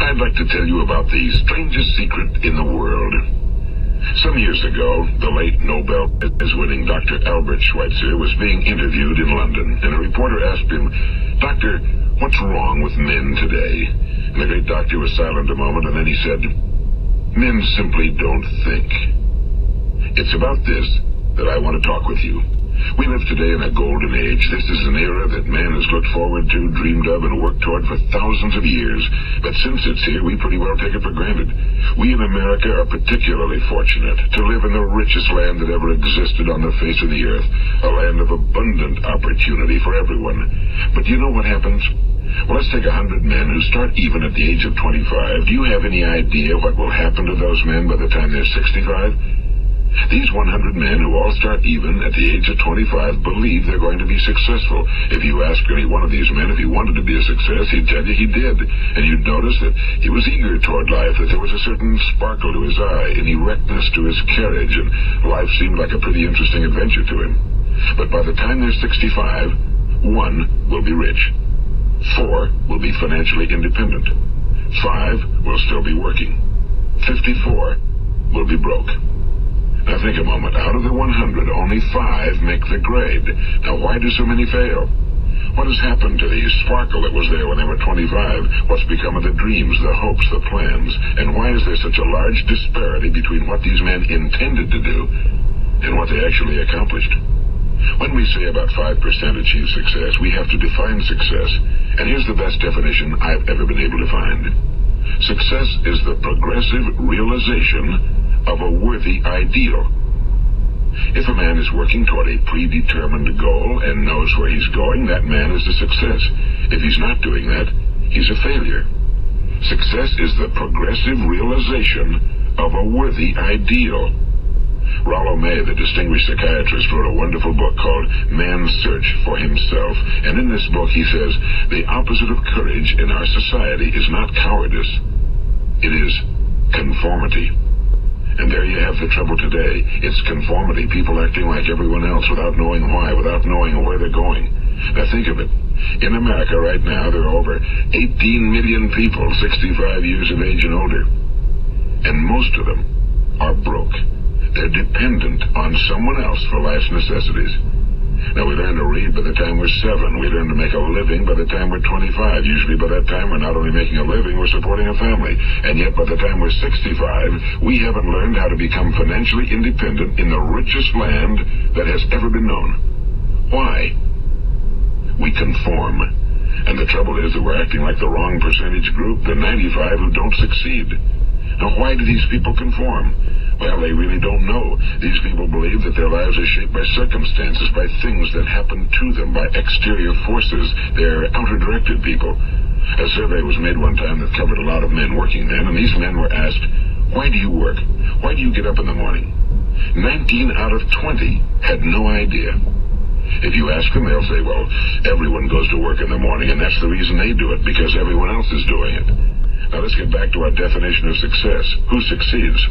I'd like to tell you about the strangest secret in the world. Some years ago, the late Nobel Prize-winning Dr. Albert Schweitzer was being interviewed in London, and a reporter asked him, "Doctor, what's wrong with men today?" And the great doctor was silent a moment, and then he said, "Men simply don't think." It's about this that I want to talk with you. We live today in a golden age. This is an era that man has looked forward to, dreamed of, and worked toward for thousands of years. But since it's here, we pretty well take it for granted. We in America are particularly fortunate to live in the richest land that ever existed on the face of the earth, a land of abundant opportunity for everyone. But do you know what happens? Well, let's take 100 men who start even at the age of 25. Do you have any idea what will happen to those men by the time they're 65? These 100 men who all start even at the age of 25 believe they're going to be successful. If you ask any one of these men if he wanted to be a success, he'd tell you he did. And you'd notice that he was eager toward life, that there was a certain sparkle to his eye, an erectness to his carriage, and life seemed like a pretty interesting adventure to him. But by the time they're 65, 1 will be rich. 4 will be financially independent. 5 will still be working. 54 will be broke. Now think a moment. Out of the 100, only 5 make the grade. Now why do so many fail? What has happened to the sparkle that was there when they were 25? What's become of the dreams, the hopes, the plans? And why is there such a large disparity between what these men intended to do and what they actually accomplished? When we say about 5% achieve success, we have to define success. And here's the best definition I've ever been able to find. Success is the progressive realization of a worthy ideal. If a man is working toward a predetermined goal and knows where he's going, that man is a success. If he's not doing that, he's a failure. Success is the progressive realization of a worthy ideal. Rollo May, the distinguished psychiatrist, wrote a wonderful book called Man's Search for Himself. And in this book he says, the opposite of courage in our society is not cowardice. It is conformity. And there you have the trouble today. It's conformity, people acting like everyone else without knowing why, without knowing where they're going. Now think of it. In America right now, there are over 18 million people 65 years of age and older. And most of them are broke. They're dependent on someone else for life's necessities. Now, we learn to read by the time we're 7. We learn to make a living by the time we're 25. Usually by that time, we're not only making a living, we're supporting a family. And yet by the time we're 65, we haven't learned how to become financially independent in the richest land that has ever been known. Why? We conform. And the trouble is that we're acting like the wrong percentage group, the 95 who don't succeed. Now, why do these people conform? Well, they really don't know. These people believe that their lives are shaped by circumstances, by things that happen to them, by exterior forces. They're outer-directed people. A survey was made one time that covered a lot of men, working men, and these men were asked, "Why do you work? Why do you get up in the morning?" 19 out of 20 had no idea. If you ask them, they'll say, well, everyone goes to work in the morning, and that's the reason they do it, because everyone else is doing it. Now let's get back to our definition of success. Who succeeds?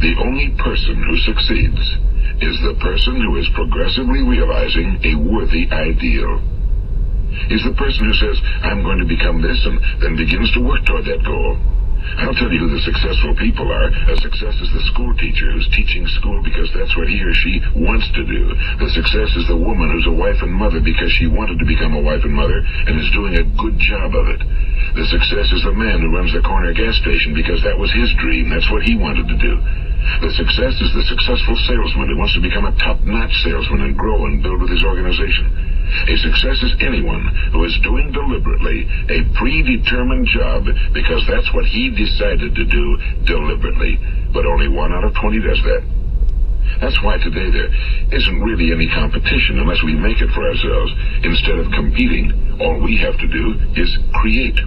The only person who succeeds is the person who is progressively realizing a worthy ideal. He's the person who says, I'm going to become this, and then begins to work toward that goal. I'll tell you who the successful people are. A success is the school teacher who's teaching school because that's what he or she wants to do. The success is the woman who's a wife and mother because she wanted to become a wife and mother and is doing a good job of it. The success is the man who runs the corner gas station because that was his dream. That's what he wanted to do. The success is the successful salesman who wants to become a top-notch salesman and grow and build with his organization. A success is anyone who is doing deliberately a predetermined job because that's what he decided to do deliberately. But only 1 out of 20 does that. That's why today there isn't really any competition unless we make it for ourselves. Instead of competing, all we have to do is create.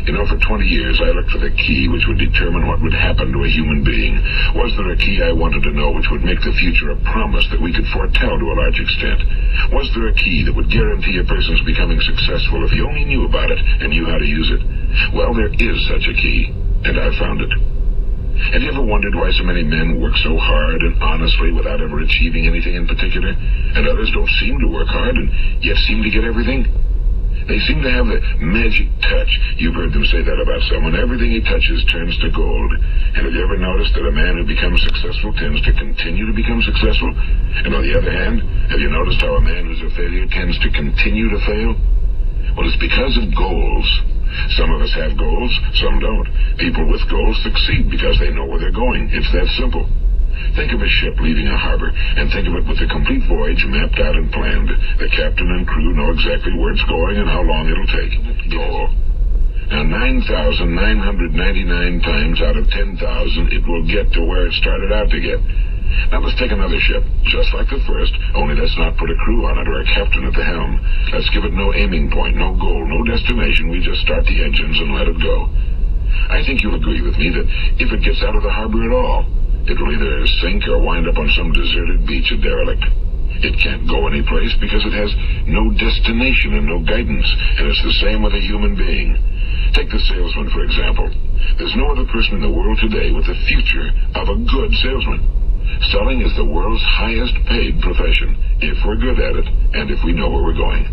You know, for 20 years, I looked for the key which would determine what would happen to a human being. Was there a key I wanted to know which would make the future a promise that we could foretell to a large extent? Was there a key that would guarantee a person's becoming successful if he only knew about it and knew how to use it? Well, there is such a key, and I found it. Have you ever wondered why so many men work so hard and honestly without ever achieving anything in particular, and others don't seem to work hard and yet seem to get everything? They seem to have the magic touch. You've heard them say that about someone. Everything he touches turns to gold. And have you ever noticed that a man who becomes successful tends to continue to become successful? And on the other hand, have you noticed how a man who's a failure tends to continue to fail? Well, it's because of goals. Some of us have goals, some don't. People with goals succeed because they know where they're going. It's that simple. Think of a ship leaving a harbor, and think of it with the complete voyage mapped out and planned. The captain and crew know exactly where it's going and how long it'll take. Goal. Now, 9,999 times out of 10,000, it will get to where it started out to get. Now, let's take another ship, just like the first, only let's not put a crew on it or a captain at the helm. Let's give it no aiming point, no goal, no destination. We just start the engines and let it go. I think you'll agree with me that if it gets out of the harbor at all, it will either sink or wind up on some deserted beach, a derelict. It can't go anyplace because it has no destination and no guidance, and it's the same with a human being. Take the salesman, for example. There's no other person in the world today with the future of a good salesman. Selling is the world's highest paid profession, if we're good at it, and if we know where we're going.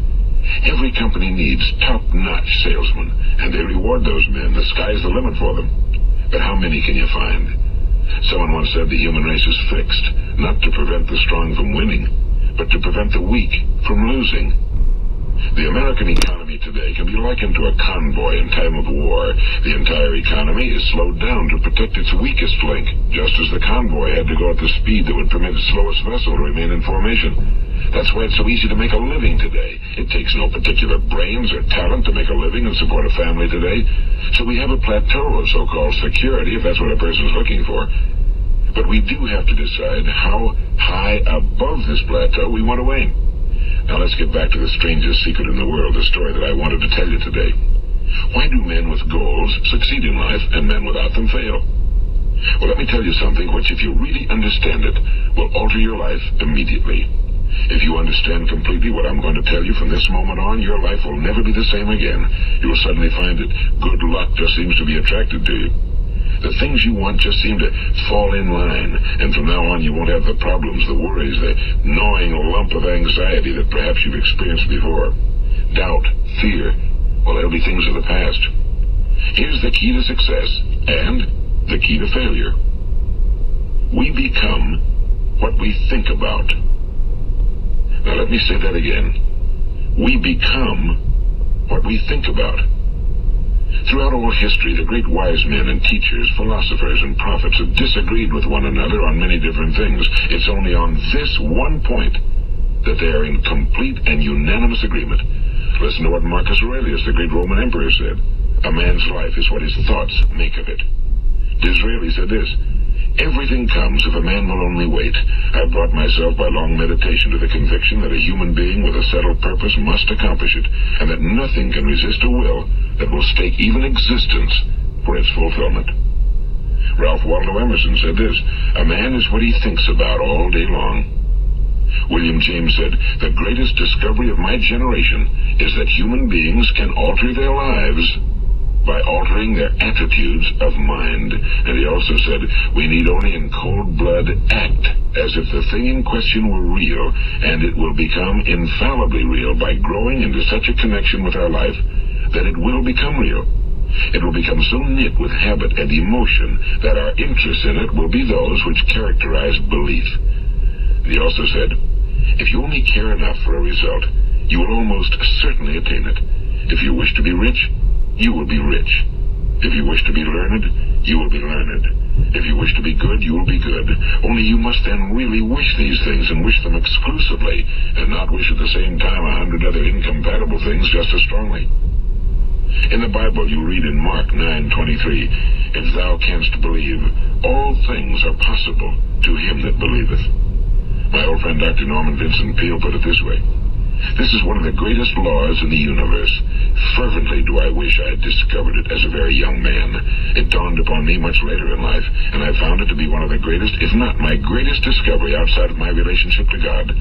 Every company needs top-notch salesmen, and they reward those men. The sky's the limit for them. But how many can you find? Someone once said the human race is fixed, not to prevent the strong from winning, but to prevent the weak from losing. The American economy today can be likened to a convoy in time of war. The entire economy is slowed down to protect its weakest link, just as the convoy had to go at the speed that would permit its slowest vessel to remain in formation. That's why it's so easy to make a living today. It takes no particular brains or talent to make a living and support a family today. So we have a plateau of so-called security, if that's what a person's looking for. But we do have to decide how high above this plateau we want to aim. Now let's get back to the strangest secret in the world, the story that I wanted to tell you today. Why do men with goals succeed in life and men without them fail? Well, let me tell you something which, if you really understand it, will alter your life immediately. If you understand completely what I'm going to tell you from this moment on, your life will never be the same again. You'll suddenly find that good luck just seems to be attracted to you. The things you want just seem to fall in line, and from now on you won't have the problems, the worries, the gnawing lump of anxiety that perhaps you've experienced before. Doubt, fear, well, they'll be things of the past. Here's the key to success and the key to failure. We become what we think about. Now let me say that again. We become what we think about. Throughout all history, the great wise men and teachers, philosophers and prophets have disagreed with one another on many different things. It's only on this one point that they are in complete and unanimous agreement. Listen to what Marcus Aurelius, the great Roman emperor, said. A man's life is what his thoughts make of it. Disraeli said this. Everything comes if a man will only wait. I've brought myself by long meditation to the conviction that a human being with a settled purpose must accomplish it, and that nothing can resist a will that will stake even existence for its fulfillment. Ralph Waldo Emerson said this, a man is what he thinks about all day long. William James said, the greatest discovery of my generation is that human beings can alter their lives by altering their attitudes of mind. And he also said, we need only in cold blood act as if the thing in question were real, and it will become infallibly real by growing into such a connection with our life that it will become real. It will become so knit with habit and emotion that our interest in it will be those which characterize belief. And he also said, if you only care enough for a result, you will almost certainly attain it. If you wish to be rich, you will be rich. If you wish to be learned, you will be learned. If you wish to be good, you will be good. Only you must then really wish these things and wish them exclusively, and not wish at the same time 100 other incompatible things just as strongly. In the Bible you read in Mark 9:23, if thou canst believe, all things are possible to him that believeth. My old friend Dr. Norman Vincent Peale put it this way. This is one of the greatest laws in the universe. Fervently do I wish I had discovered it as a very young man. It dawned upon me much later in life, and I found it to be one of the greatest, if not my greatest discovery outside of my relationship to God.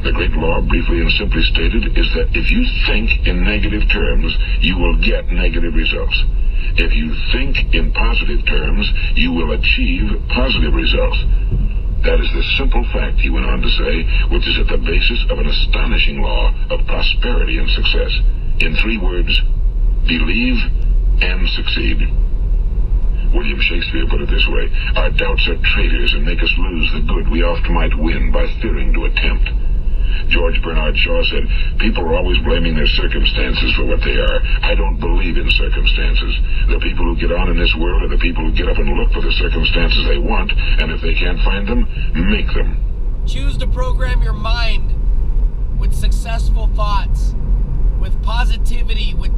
The great law, briefly and simply stated, is that if you think in negative terms, you will get negative results. If you think in positive terms, you will achieve positive results. That is the simple fact, he went on to say, which is at the basis of an astonishing law of prosperity and success. In 3 words, believe and succeed. William Shakespeare put it this way: our doubts are traitors and make us lose the good we oft might win by fearing to attempt. George Bernard Shaw said, people are always blaming their circumstances for what they are. I don't believe in circumstances. The people who get on in this world are the people who get up and look for the circumstances they want, and if they can't find them, make them. Choose to program your mind with successful thoughts, with positivity, with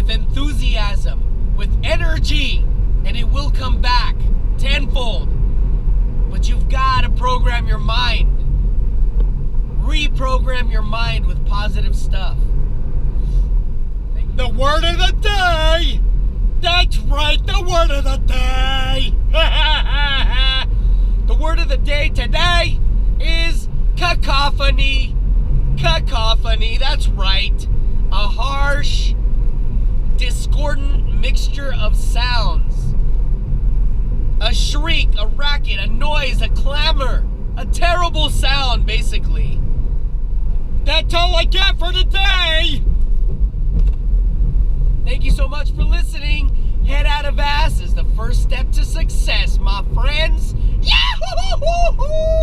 enthusiasm, with energy, and it will come back tenfold. But you've got to program your mind. Reprogram your mind with positive stuff. The word of the day! That's right, the word of the day! The word of the day today is cacophony. Cacophony, that's right. A harsh, discordant mixture of sounds. A shriek, a racket, a noise, a clamor. A terrible sound, basically. That's all I got for today. Thank you so much for listening. Head out of ass is the first step to success, my friends. Yahoo!